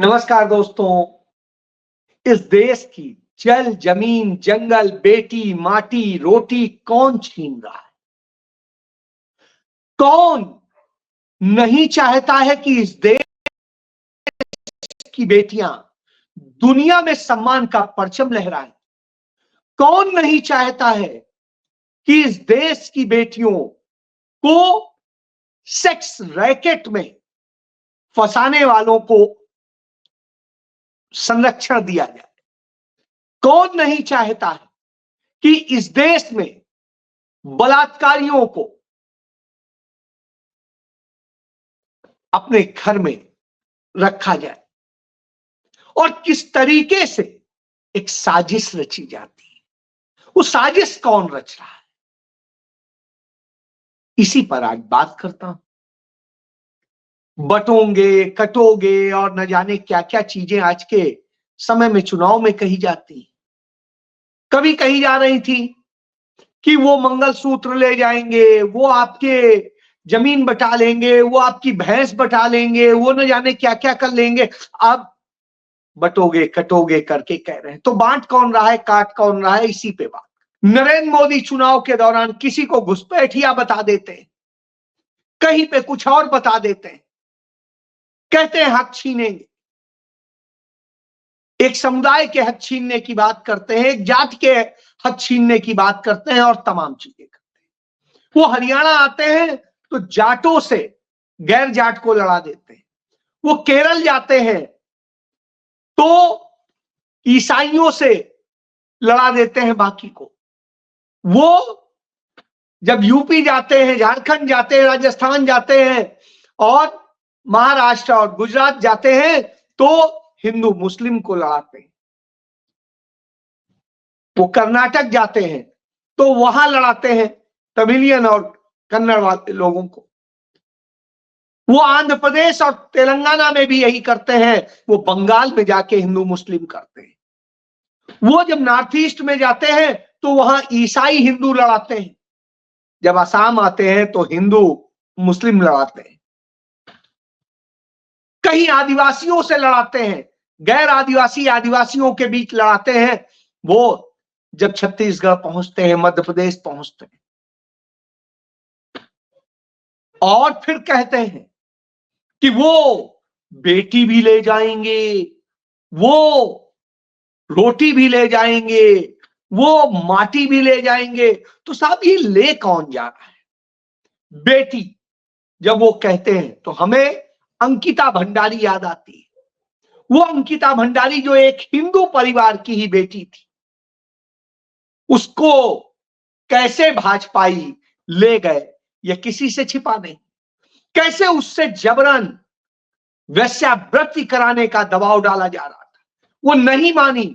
नमस्कार दोस्तों। इस देश की जल, जमीन, जंगल, बेटी, माटी, रोटी कौन छीन रहा है? कौन नहीं चाहता है कि इस देश की बेटियां दुनिया में सम्मान का परचम लहराएं? कौन नहीं चाहता है कि इस देश की बेटियों को सेक्स रैकेट में फंसाने वालों को संरक्षण दिया जाए? कौन नहीं चाहता है कि इस देश में बलात्कारियों को अपने घर में रखा जाए? और किस तरीके से एक साजिश रची जाती है? वो साजिश कौन रच रहा है? इसी पर आज बात करता हूं। बटोगे, कटोगे और न जाने क्या क्या चीजें आज के समय में चुनाव में कही जाती हैं। कभी कही जा रही थी कि वो मंगलसूत्र ले जाएंगे, वो आपके जमीन बटा लेंगे, वो आपकी भैंस बटा लेंगे, वो न जाने क्या क्या कर लेंगे। अब बटोगे कटोगे करके कह रहे हैं, तो बांट कौन रहा है, काट कौन रहा है? इसी पे बात। नरेंद्र मोदी चुनाव के दौरान किसी को घुसपैठिया बता देते हैं, कहीं पे कुछ और बता देते हैं, कहते हैं हक छीनेंगे। एक समुदाय के हक छीनने की बात करते हैं, एक जात के हक छीनने की बात करते हैं और तमाम चीजें करते हैं। वो हरियाणा आते हैं तो जाटों से गैर जाट को लड़ा देते हैं। वो केरल जाते हैं तो ईसाइयों से लड़ा देते हैं बाकी को। वो जब यूपी जाते हैं, झारखंड जाते हैं, राजस्थान जाते हैं और महाराष्ट्र और गुजरात जाते हैं तो हिंदू मुस्लिम को लड़ाते हैं। वो कर्नाटक जाते हैं तो वहां लड़ाते हैं तमिलियन और कन्नड़ वाले लोगों को। वो आंध्र प्रदेश और तेलंगाना में भी यही करते हैं। वो बंगाल में जाके हिंदू मुस्लिम करते हैं। वो जब नॉर्थ ईस्ट में जाते हैं तो वहां ईसाई हिंदू लड़ाते हैं। जब असम आते हैं तो हिंदू मुस्लिम लड़ाते हैं। कहीं आदिवासियों से लड़ाते हैं, गैर आदिवासी आदिवासियों के बीच लड़ाते हैं। वो जब छत्तीसगढ़ पहुंचते हैं, मध्य प्रदेश पहुंचते हैं और फिर कहते हैं कि वो बेटी भी ले जाएंगे, वो रोटी भी ले जाएंगे, वो माटी भी ले जाएंगे। तो साहब ये ले कौन जा रहा है? बेटी जब वो कहते हैं तो हमें अंकिता भंडारी याद आती है। वो अंकिता भंडारी जो एक हिंदू परिवार की ही बेटी थी, उसको कैसे भाजपाई ले गए ये किसी से छिपा नहीं। कैसे उससे जबरन वेश्यावृत्ति कराने का दबाव डाला जा रहा था। वो नहीं मानी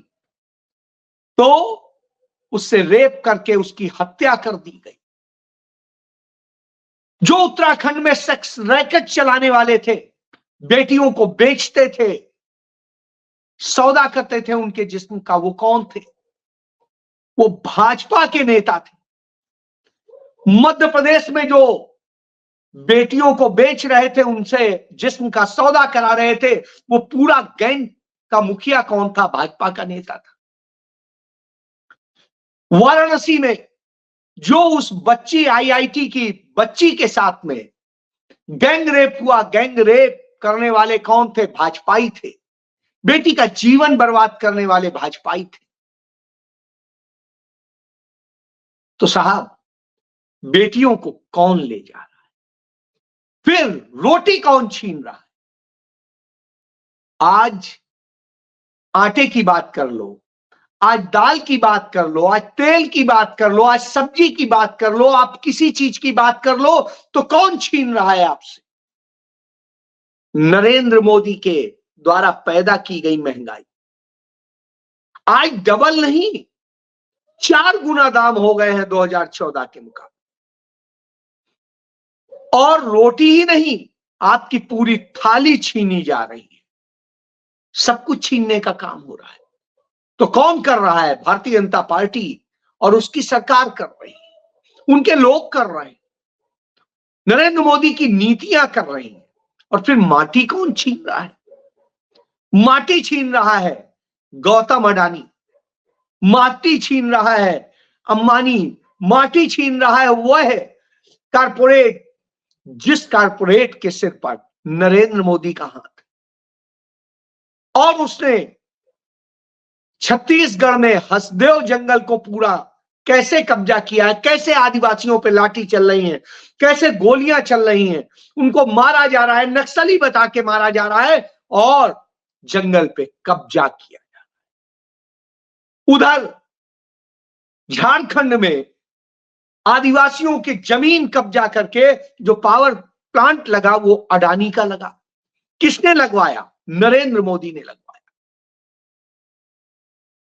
तो उससे रेप करके उसकी हत्या कर दी गई। जो उत्तराखंड में सेक्स रैकेट चलाने वाले थे, बेटियों को बेचते थे, सौदा करते थे उनके जिस्म का, वो कौन थे? वो भाजपा के नेता थे। मध्य प्रदेश में जो बेटियों को बेच रहे थे, उनसे जिस्म का सौदा करा रहे थे, वो पूरा गैंग का मुखिया कौन था? भाजपा का नेता था। वाराणसी में जो उस बच्ची आईआईटी की बच्ची के साथ में गैंग रेप हुआ, गैंग रेप करने वाले कौन थे? भाजपाई थे। बेटी का जीवन बर्बाद करने वाले भाजपाई थे। तो साहब बेटियों को कौन ले जा रहा है? फिर रोटी कौन छीन रहा है? आज आटे की बात कर लो, आज दाल की बात कर लो, आज तेल की बात कर लो, आज सब्जी की बात कर लो, आप किसी चीज की बात कर लो तो कौन छीन रहा है आपसे? नरेंद्र मोदी के द्वारा पैदा की गई महंगाई आज डबल नहीं 4 गुना दाम हो गए हैं 2014 के मुकाबले। और रोटी ही नहीं, आपकी पूरी थाली छीनी जा रही है। सब कुछ छीनने का काम हो रहा है। तो कौन कर रहा है? भारतीय जनता पार्टी और उसकी सरकार कर रही है, उनके लोग कर रहे हैं, नरेंद्र मोदी की नीतियां कर रही हैं। और फिर माटी कौन छीन रहा है? माटी छीन रहा है गौतम अडानी, माटी छीन रहा है अंबानी, माटी छीन रहा है वह कारपोरेट जिस कारपोरेट के सिर पर नरेंद्र मोदी का हाथ, और उसने छत्तीसगढ़ में हसदेव जंगल को पूरा कैसे कब्जा किया है, कैसे आदिवासियों पे लाठी चल रही है, कैसे गोलियां चल रही हैं, उनको मारा जा रहा है, नक्सली बता के मारा जा रहा है और जंगल पे कब्जा किया जा रहा है। उधर झारखंड में आदिवासियों की जमीन कब्जा करके जो पावर प्लांट लगा वो अडानी का लगा। किसने लगवाया? नरेंद्र मोदी ने लगवाया।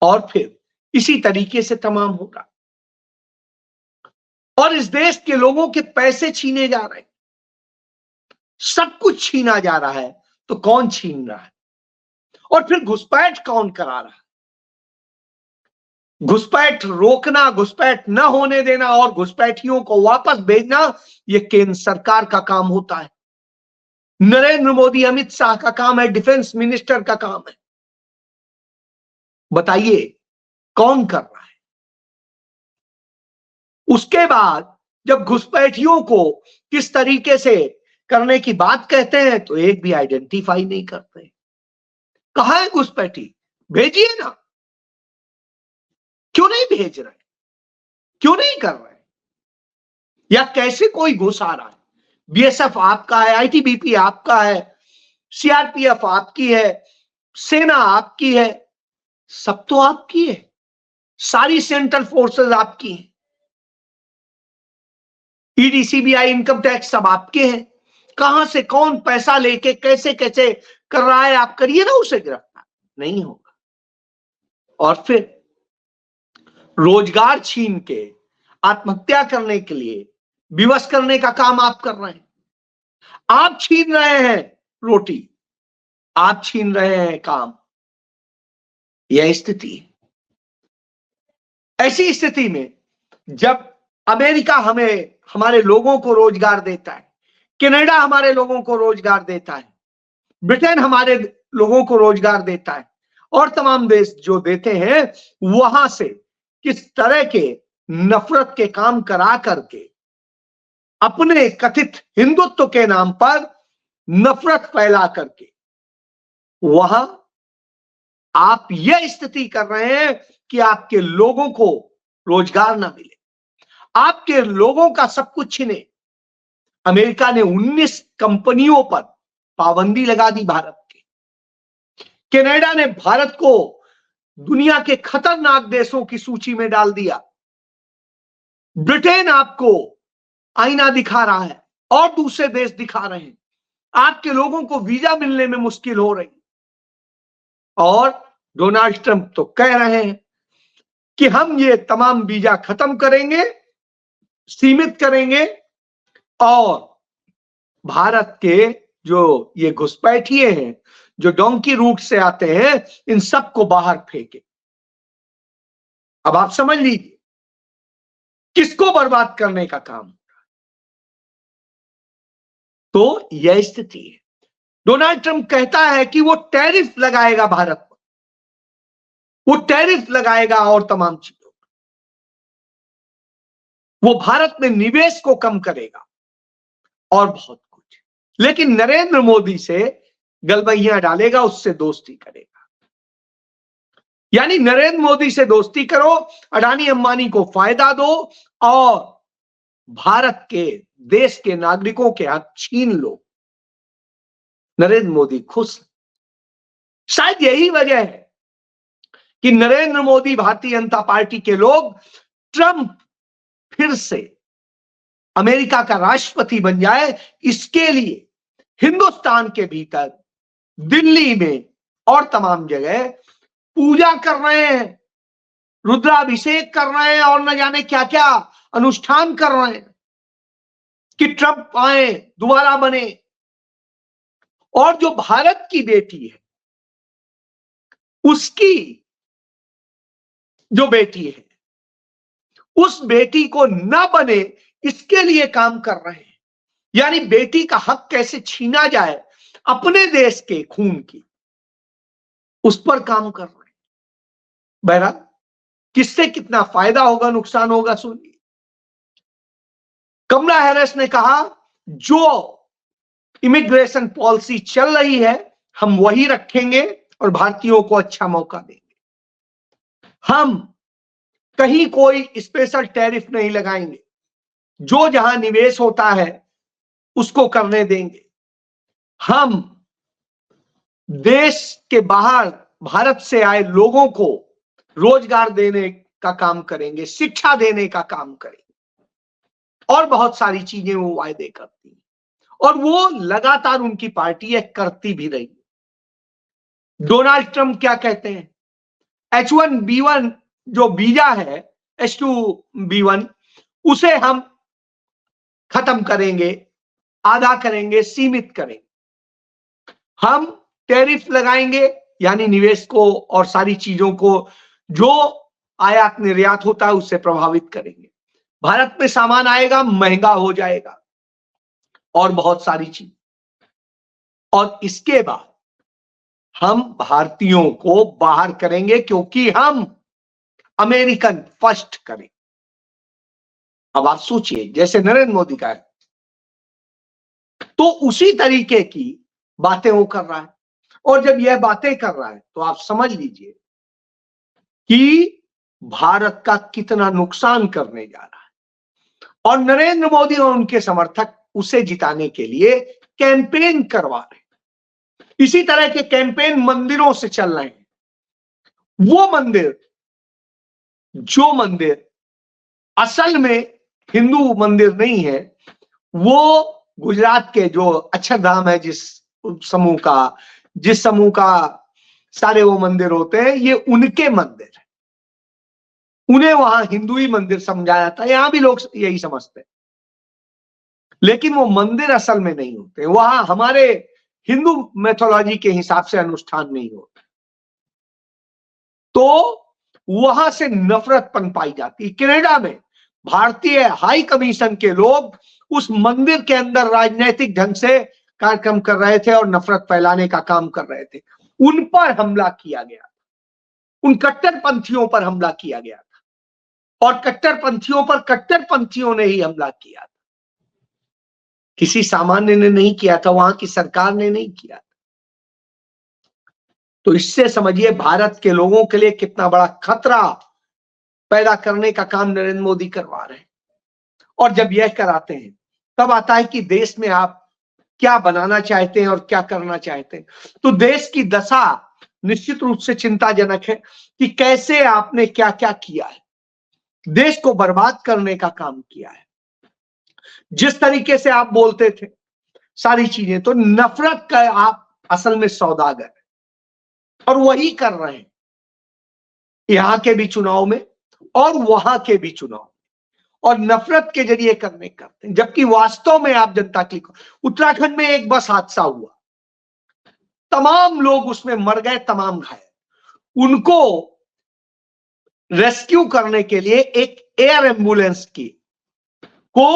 और फिर इसी तरीके से तमाम होगा, और इस देश के लोगों के पैसे छीने जा रहे हैं, सब कुछ छीना जा रहा है। तो कौन छीन रहा है? और फिर घुसपैठ कौन करा रहा है? घुसपैठ रोकना, घुसपैठ न होने देना और घुसपैठियों को वापस भेजना, यह केंद्र सरकार का काम होता है। नरेंद्र मोदी, अमित शाह का काम है, डिफेंस मिनिस्टर का काम है। बताइए कौन कर रहा है? उसके बाद जब घुसपैठियों को किस तरीके से करने की बात कहते हैं तो एक भी आइडेंटिफाई नहीं करते। कहां है घुसपैठी? भेजिए ना। क्यों नहीं भेज रहे? क्यों नहीं कर रहे? या कैसे कोई घुस आ रहा है? बीएसएफ आपका है, आईटीबीपी आपका है, सीआरपीएफ आपकी है, सेना आपकी है, सब तो आपकी है, सारी सेंट्रल फोर्सेस आपकी हैं, ईडी, सीबीआई, इनकम टैक्स सब आपके हैं। कहां से कौन पैसा लेके कैसे कैसे कर रहा है, आप करिए ना उसे गिरफ्तार। नहीं होगा। और फिर रोजगार छीन के आत्महत्या करने के लिए विवश करने का काम आप कर रहे हैं। आप छीन रहे हैं रोटी, आप छीन रहे हैं काम। यह स्थिति है। ऐसी स्थिति में जब अमेरिका हमें, हमारे लोगों को रोजगार देता है, कनाडा हमारे लोगों को रोजगार देता है, ब्रिटेन हमारे लोगों को रोजगार देता है, और तमाम देश जो देते हैं, वहां से किस तरह के नफरत के काम करा करके अपने कथित हिंदुत्व के नाम पर नफरत फैला करके वहां आप यह स्थिति कर रहे हैं कि आपके लोगों को रोजगार ना मिले, आपके लोगों का सब कुछ छीने। अमेरिका ने 19 कंपनियों पर पाबंदी लगा दी भारत के। कनाडा ने भारत को दुनिया के खतरनाक देशों की सूची में डाल दिया। ब्रिटेन आपको आईना दिखा रहा है और दूसरे देश दिखा रहे हैं। आपके लोगों को वीजा मिलने में मुश्किल हो रही। और डोनाल्ड ट्रंप तो कह रहे हैं कि हम ये तमाम वीजा खत्म करेंगे, सीमित करेंगे, और भारत के जो ये घुसपैठिए हैं, जो डोंकी रूट से आते हैं, इन सबको बाहर फेंके। अब आप समझ लीजिए किसको बर्बाद करने का काम। तो यह स्थिति है। डोनाल्ड ट्रंप कहता है कि वो टैरिफ लगाएगा भारत पर, वो टैरिफ लगाएगा और तमाम चीजों पर, वो भारत में निवेश को कम करेगा और बहुत कुछ। लेकिन नरेंद्र मोदी से गलबैया डालेगा, उससे दोस्ती करेगा। यानी नरेंद्र मोदी से दोस्ती करो, अडानी अंबानी को फायदा दो और भारत के देश के नागरिकों के हक छीन लो। नरेंद्र मोदी खुश। शायद यही वजह है कि नरेंद्र मोदी, भारतीय जनता पार्टी के लोग ट्रंप फिर से अमेरिका का राष्ट्रपति बन जाए, इसके लिए हिंदुस्तान के भीतर, दिल्ली में और तमाम जगह पूजा कर रहे हैं, रुद्राभिषेक कर रहे हैं और न जाने क्या क्या अनुष्ठान कर रहे हैं कि ट्रंप आए, दोबारा बने। और जो भारत की बेटी है, उसकी जो बेटी है, उस बेटी को न बने, इसके लिए काम कर रहे हैं। यानी बेटी का हक कैसे छीना जाए अपने देश के खून की, उस पर काम कर रहे हैं। बहरहाल किससे कितना फायदा होगा नुकसान होगा सुनिए। कमला हैरिस ने कहा जो इमिग्रेशन पॉलिसी चल रही है हम वही रखेंगे और भारतीयों को अच्छा मौका देंगे। हम कहीं कोई स्पेशल टैरिफ नहीं लगाएंगे, जो जहां निवेश होता है उसको करने देंगे। हम देश के बाहर भारत से आए लोगों को रोजगार देने का काम करेंगे, शिक्षा देने का काम करेंगे और बहुत सारी चीजें वो वायदे करती हैं और वो लगातार उनकी पार्टी है करती भी रही। डोनाल्ड ट्रंप क्या कहते हैं, H1B1 जो वीजा है, H2B1 उसे हम खत्म करेंगे, आधा करेंगे, सीमित करेंगे। हम टैरिफ लगाएंगे यानी निवेश को और सारी चीजों को जो आयात निर्यात होता है उससे प्रभावित करेंगे। भारत में सामान आएगा महंगा हो जाएगा और बहुत सारी चीज। और इसके बाद हम भारतीयों को बाहर करेंगे क्योंकि हम अमेरिकन फर्स्ट करें। अब आप सोचिए जैसे नरेंद्र मोदी का है तो उसी तरीके की बातें वो कर रहा है और जब यह बातें कर रहा है तो आप समझ लीजिए कि भारत का कितना नुकसान करने जा रहा है। और नरेंद्र मोदी और उनके समर्थक उसे जिताने के लिए कैंपेन करवा रहे हैं। इसी तरह के कैंपेन मंदिरों से चल रहे हैं। वो मंदिर जो मंदिर असल में हिंदू मंदिर नहीं है, वो गुजरात के जो अक्षरधाम है जिस समूह का सारे वो मंदिर होते हैं, ये उनके मंदिर है। उन्हें वहां हिंदू ही मंदिर समझा जाता है, यहां भी लोग यही समझते हैं, लेकिन वो मंदिर असल में नहीं होते। वहां हमारे हिंदू मैथोलॉजी के हिसाब से अनुष्ठान नहीं होते, तो वहां से नफरत पनपाई जाती है। कनाडा में भारतीय हाई कमीशन के लोग उस मंदिर के अंदर राजनीतिक ढंग से कार्यक्रम कर रहे थे और नफरत फैलाने का काम कर रहे थे। उन पर हमला किया गया, उन कट्टरपंथियों पर हमला किया गया था और कट्टरपंथियों पर कट्टरपंथियों ने ही हमला किया था, किसी सामान्य ने नहीं किया था, वहां की सरकार ने नहीं किया था। तो इससे समझिए भारत के लोगों के लिए कितना बड़ा खतरा पैदा करने का काम नरेंद्र मोदी करवा रहे हैं। और जब यह कराते हैं तब आता है कि देश में आप क्या बनाना चाहते हैं और क्या करना चाहते हैं। तो देश की दशा निश्चित रूप से चिंताजनक है कि कैसे आपने क्या क्या किया है, देश को बर्बाद करने का काम किया है। जिस तरीके से आप बोलते थे सारी चीजें, तो नफरत का आप असल में सौदागर है और वही कर रहे हैं यहां के भी चुनाव में और वहां के भी चुनाव, और नफरत के जरिए करते हैं। जबकि वास्तव में आप जनता के लिए, उत्तराखंड में एक बस हादसा हुआ, तमाम लोग उसमें मर गए, तमाम घायल। उनको रेस्क्यू करने के लिए एक एयर एम्बुलेंस को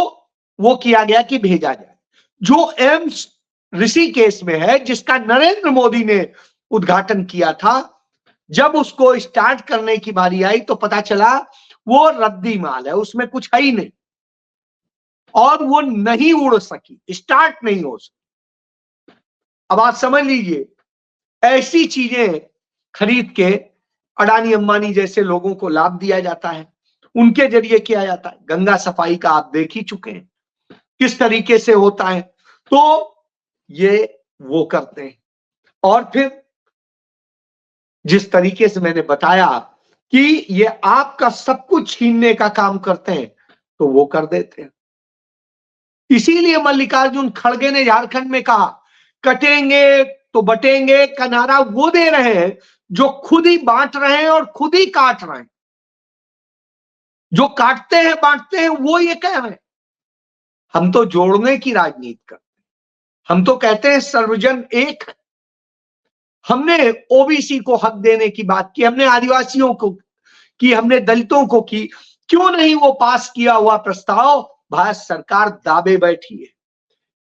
वो किया गया कि भेजा जाए, जो एम्स ऋषिकेश में है, जिसका नरेंद्र मोदी ने उद्घाटन किया था। जब उसको स्टार्ट करने की बारी आई तो पता चला वो रद्दी माल है, उसमें कुछ है ही नहीं और वो नहीं उड़ सकी, स्टार्ट नहीं हो सकी। अब आप समझ लीजिए ऐसी चीजें खरीद के अडानी अंबानी जैसे लोगों को लाभ दिया जाता है, उनके जरिए किया जाता है। गंगा सफाई का आप देख ही चुके हैं किस तरीके से होता है। तो ये वो करते हैं और फिर जिस तरीके से मैंने बताया कि ये आपका सब कुछ छीनने का काम करते हैं तो वो कर देते हैं। इसीलिए मल्लिकार्जुन खड़गे ने झारखंड में कहा कटेंगे तो बटेंगे का नारा वो दे रहे हैं जो खुद ही बांट रहे हैं और खुद ही काट रहे हैं। जो काटते हैं बांटते हैं वो ये कह रहे हैं हम तो जोड़ने की राजनीति करते हैं, हम तो कहते हैं सर्वजन एक है। हमने ओबीसी को हक देने की बात की, हमने आदिवासियों को की, हमने दलितों को की। क्यों नहीं वो पास किया हुआ प्रस्ताव भारत सरकार दाबे बैठी है?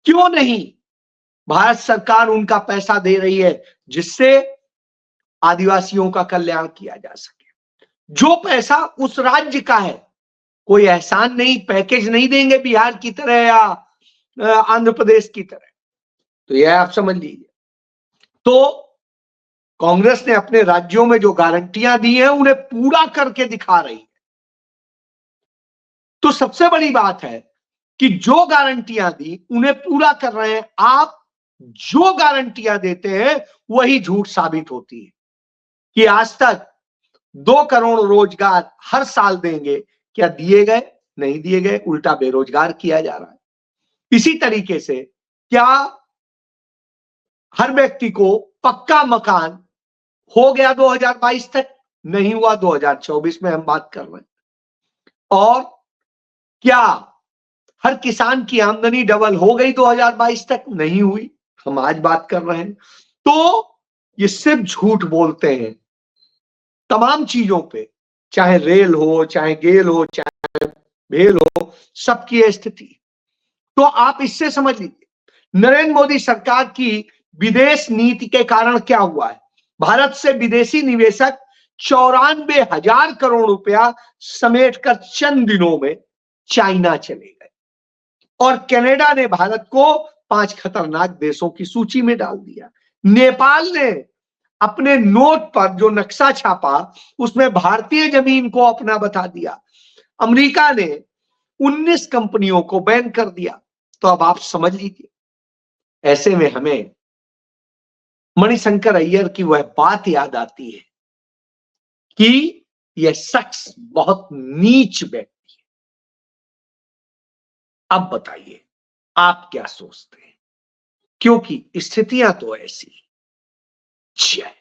क्यों नहीं भारत सरकार उनका पैसा दे रही है जिससे आदिवासियों का कल्याण किया जा सके। जो पैसा उस राज्य का है, कोई एहसान नहीं, पैकेज नहीं देंगे बिहार की तरह या आंध्र प्रदेश की तरह, तो यह आप समझ लीजिए। तो कांग्रेस ने अपने राज्यों में जो गारंटियां दी हैं उन्हें पूरा करके दिखा रही है। तो सबसे बड़ी बात है कि जो गारंटियां दी उन्हें पूरा कर रहे हैं। आप जो गारंटियां देते हैं वही झूठ साबित होती है कि आज तक 2 करोड़ रोजगार हर साल देंगे, क्या दिए गए? नहीं दिए गए, उल्टा बेरोजगार किया जा रहा है। इसी तरीके से क्या हर व्यक्ति को पक्का मकान हो गया 2022 तक? नहीं हुआ, 2024 में हम बात कर रहे हैं। और क्या हर किसान की आमदनी डबल हो गई 2022 तक? नहीं हुई, हम आज बात कर रहे हैं। तो ये सिर्फ झूठ बोलते हैं तमाम चीजों पे, चाहे रेल हो, चाहे गेल हो, चाहे भेल हो, सबकी यह स्थिति। तो आप इससे समझ लीजिए नरेंद्र मोदी सरकार की विदेश नीति के कारण क्या हुआ है। भारत से विदेशी निवेशक 94,000 करोड़ रुपया समेटकर चंद दिनों में चाइना चले गए और कनाडा ने भारत को 5 खतरनाक देशों की सूची में डाल दिया। नेपाल ने अपने नोट पर जो नक्शा छापा उसमें भारतीय जमीन को अपना बता दिया। अमेरिका ने 19 कंपनियों को बैन कर दिया। तो अब आप समझ लीजिए, ऐसे में हमें मणिशंकर अय्यर की वह बात याद आती है कि यह शख्स बहुत नीच व्यक्ति है। अब बताइए आप क्या सोचते हैं, क्योंकि स्थितियां तो ऐसी। जय